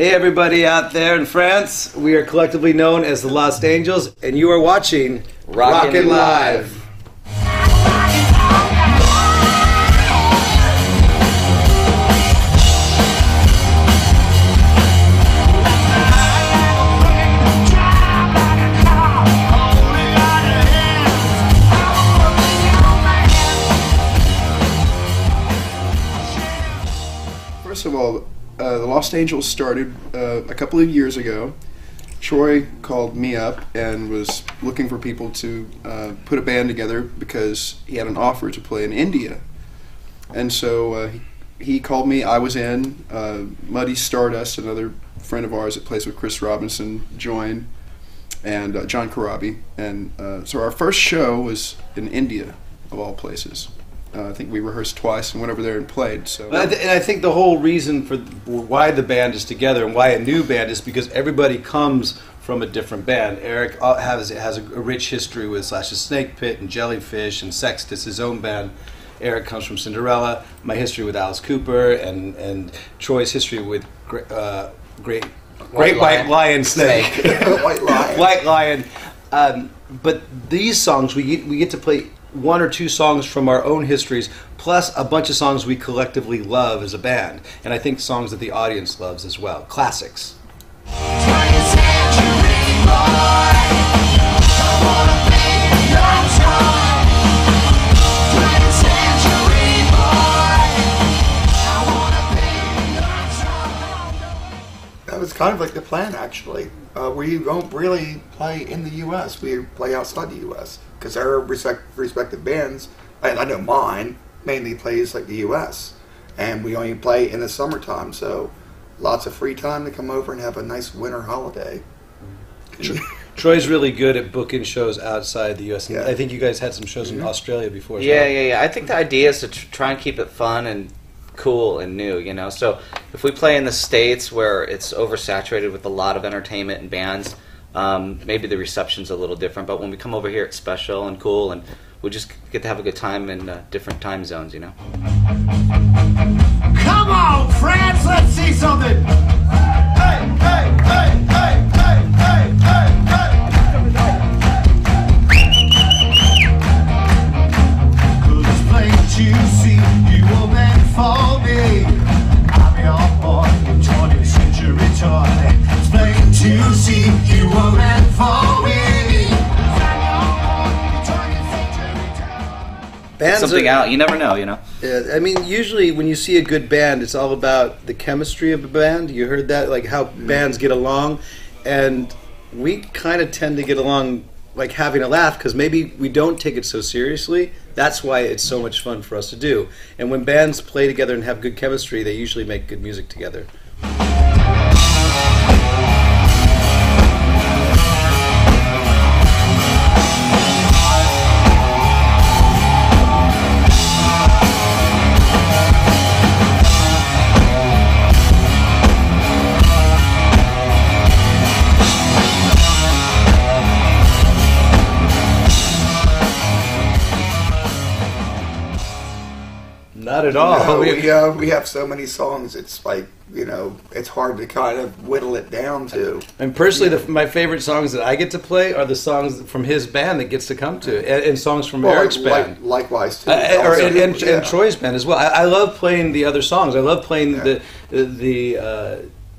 Hey everybody out there in France, we are collectively known as the Los Angels, and you are watching Rocknlive. First of all, the Los Angels started a couple of years ago. Troy called me up and was looking for people to put a band together because he had an offer to play in India. And so he called me, I was in. Muddy Stardust, another friend of ours that plays with Chris Robinson, joined, and John Karabi. And so our first show was in India, of all places. I think we rehearsed twice and went over there and played. So, and I think the whole reason for why the band is together and why a new band is because everybody comes from a different band. Eric has a rich history with Slash the Snake Pit and Jellyfish and Sextus, his own band. Eric comes from Cinderella. My history with Alice Cooper and Troy's history with Great White Lion Snake. White Lion. But these songs we get to play one or two songs from our own histories, plus a bunch of songs we collectively love as a band, and I think songs that the audience loves as well. Classics. That was kind of like the plan, actually. We don't really play in the U.S. We play outside the U.S. because our respective bands, I know mine, mainly plays like the U.S. And we only play in the summertime, so lots of free time to come over and have a nice winter holiday. Troy's really good at booking shows outside the U.S. And I think you guys had some shows in Australia before as well. Yeah. I think the idea is to try and keep it fun and cool and new, you know. So if we play in the States where it's oversaturated with a lot of entertainment and bands, maybe the reception's a little different, but when we come over here it's special and cool, and we just get to have a good time in different time zones, you know. Come on, France, let's see something. Hey, hey, hey, hey, hey, hey, hey, hey. 'Cause it's plain to see you were meant for me. I'm your boy, your 20th century toy. It's plain to see you were meant for me. Something out, you never know, you know. I mean, usually when you see a good band, it's all about the chemistry of the band. You heard that, like how bands get along, and we kind of tend to get along like having a laugh because maybe we don't take it so seriously. That's why it's so much fun for us to do. And when bands play together and have good chemistry, they usually make good music together. Not at all. No, we have so many songs, it's like, you know, it's hard to kind of whittle it down to. And personally, my favorite songs that I get to play are the songs from his band that gets to come to, and songs from Eric's band. Likewise, too. And Troy's band as well. I love playing the other songs. I love playing the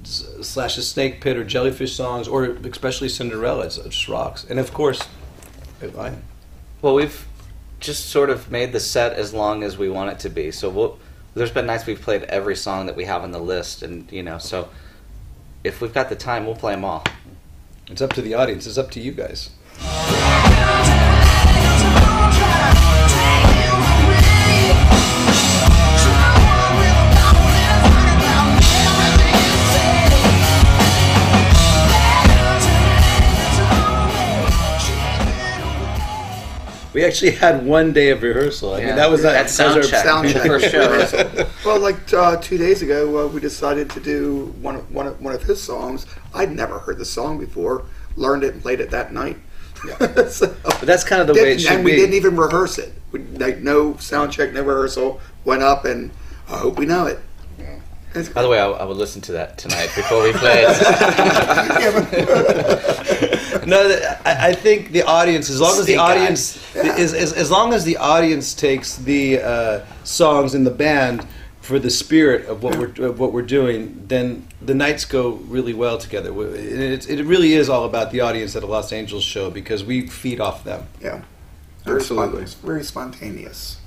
Slash the Snake Pit or Jellyfish songs, or especially Cinderella. It just rocks. And of course, Lion. Well, we've just sort of made the set as long as we want it to be. So there's been nights we've played every song that we have on the list, and you know, so if we've got the time, we'll play them all. It's up to the audience. It's up to you guys. We actually had one day of rehearsal. I mean, that was that sound check. First show. Well, like 2 days ago, we decided to do one of his songs. I'd never heard the song before. Learned it and played it that night. Yeah. So, but that's kind of the way it should be. And we didn't even rehearse it. Like no sound check, no rehearsal. Went up and I hope we know it. By the way, I would listen to that tonight before we play it. No, I think the audience, as long as the Snake audience, eyes. as long as the audience takes the songs in the band for the spirit of what we're doing, then the nights go really well together. It really is all about the audience at a Los Angeles show because we feed off them. Yeah. Absolutely. Very spontaneous.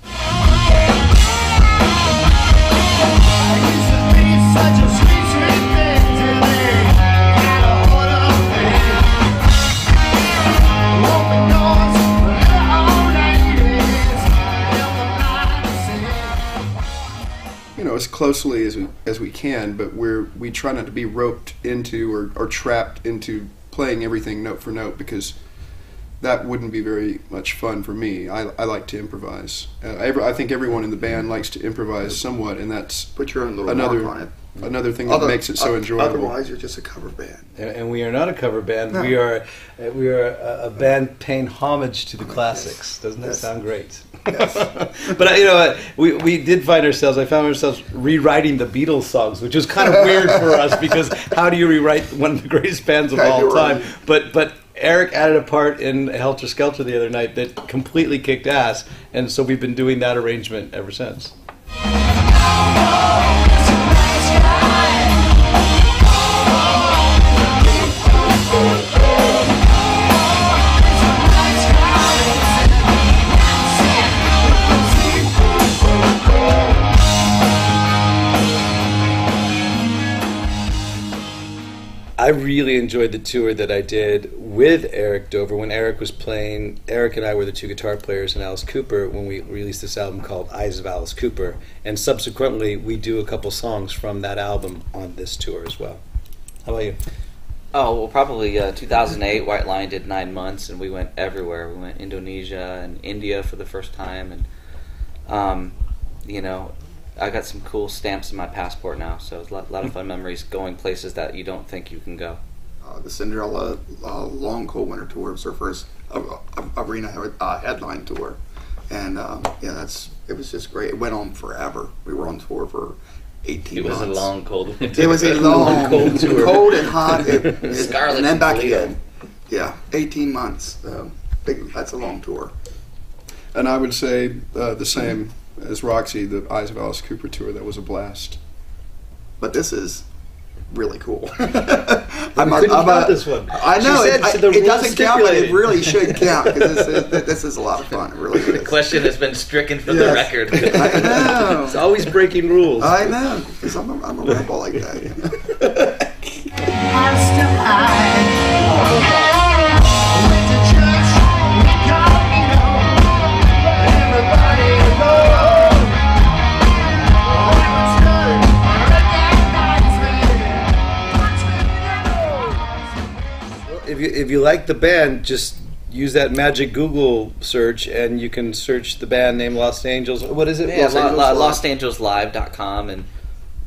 As closely as we can, but we try not to be roped into or trapped into playing everything note for note because that wouldn't be very much fun for me. I like to improvise. I think everyone in the band likes to improvise somewhat, and that's Put your own little mark on it. another thing that makes it so enjoyable. Otherwise, you're just a cover band. And we are not a cover band. No. We are a band paying homage to the classics. Doesn't that sound great? Yes. But we did find ourselves. I found ourselves rewriting the Beatles songs, which was kind of weird for us because how do you rewrite one of the greatest bands of all time? But Eric added a part in Helter Skelter the other night that completely kicked ass, and so we've been doing that arrangement ever since. I really enjoyed the tour that I did with Eric Dover when Eric was playing. Eric and I were the two guitar players and Alice Cooper when we released this album called Eyes of Alice Cooper. And subsequently, we do a couple songs from that album on this tour as well. How about you? Oh, well, probably 2008, White Lion did 9 months, and we went everywhere. We went Indonesia and India for the first time, and, I got some cool stamps in my passport now, so it's a lot of fun memories going places that you don't think you can go. The Cinderella Long Cold Winter Tour was our first arena headline tour, and it was just great. It went on forever. We were on tour for 18 months. It was a long, cold winter. It was a long, cold tour. Cold and hot, Scarlet and then back and Leo. again. Yeah, 18 months. That's a long tour. And I would say the same as Roxy, the Eyes of Alice Cooper tour. That was a blast. But this is really cool. We couldn't count this one. I know She said the it rules doesn't count, but it stipulated. really should count because this is a lot of fun. It really The is. question has been stricken from the Yes. record. I know. It's always breaking rules. I know because I'm a rebel like that. You know? If you like the band, just use that magic Google search, and you can search the band name Los Angeles. What is it? Yeah, Los Angeles Live. LosAngelesLive.com, and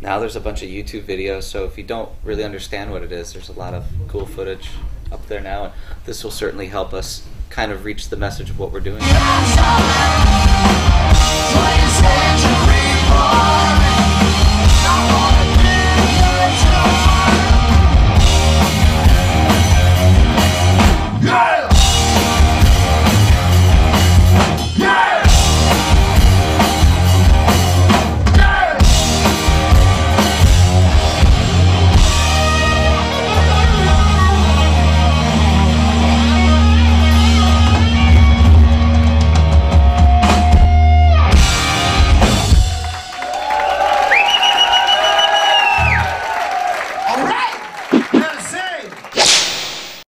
now there's a bunch of YouTube videos, so if you don't really understand what it is, there's a lot of cool footage up there now, and this will certainly help us kind of reach the message of what we're doing.